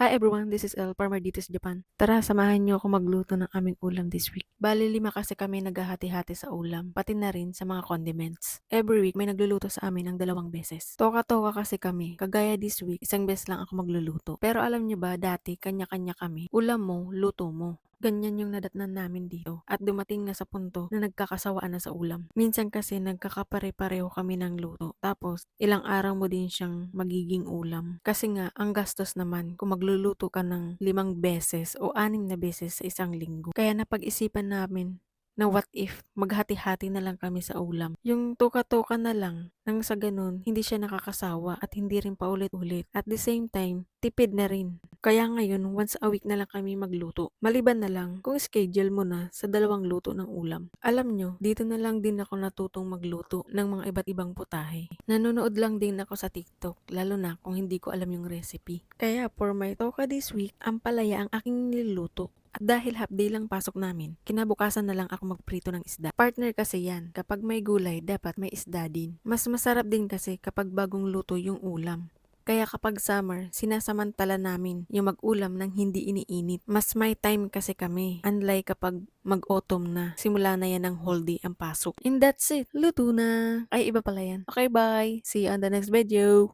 Hi everyone, this is El Parmardites Japan. Tara, samahan niyo ako magluto ng aming ulam this week. Bali 5 kasi kami naghahati-hati sa ulam, pati na rin sa mga condiments. Every week may nagluluto sa amin ng 2 beses. Toka-toka kasi kami, kagaya this week, 1 beses lang ako magluluto. Pero alam niyo ba, dati kanya-kanya kami. Ulam mo, luto mo. Ganyan yung nadatnan namin dito at dumating na sa punto na nagkakasawaan na sa ulam. Minsan kasi nagkakapare-pareho kami ng luto tapos ilang araw mo din siyang magiging ulam. Kasi nga ang gastos naman kung magluluto ka ng 5 beses o 6 na beses sa isang linggo. Kaya napag-isipan namin na what if maghati-hati na lang kami sa ulam. Yung tuka-tuka na lang nang sa ganun hindi siya nakakasawa at hindi rin paulit-ulit. At the same time, tipid na rin. Kaya ngayon, once a week na lang kami magluto. Maliban na lang kung schedule mo na sa 2 luto ng ulam. Alam nyo, dito na lang din ako natutong magluto ng mga iba't ibang putahe. Nanonood lang din ako sa TikTok, lalo na kung hindi ko alam yung recipe. Kaya for my toka this week, ampalaya ang aking niluluto. At dahil half day lang pasok namin, kinabukasan na lang ako magprito ng isda. Partner kasi yan, kapag may gulay, dapat may isda din. Mas masarap din kasi kapag bagong luto yung ulam. Kaya kapag summer, sinasamantala namin yung mag-ulam ng hindi iniinit. Mas may time kasi kami. Unlike kapag mag-autumn na, simula na yan ng holiday ang pasok. And that's it. Luto na. Ay, iba pala yan. Okay, bye. See you on the next video.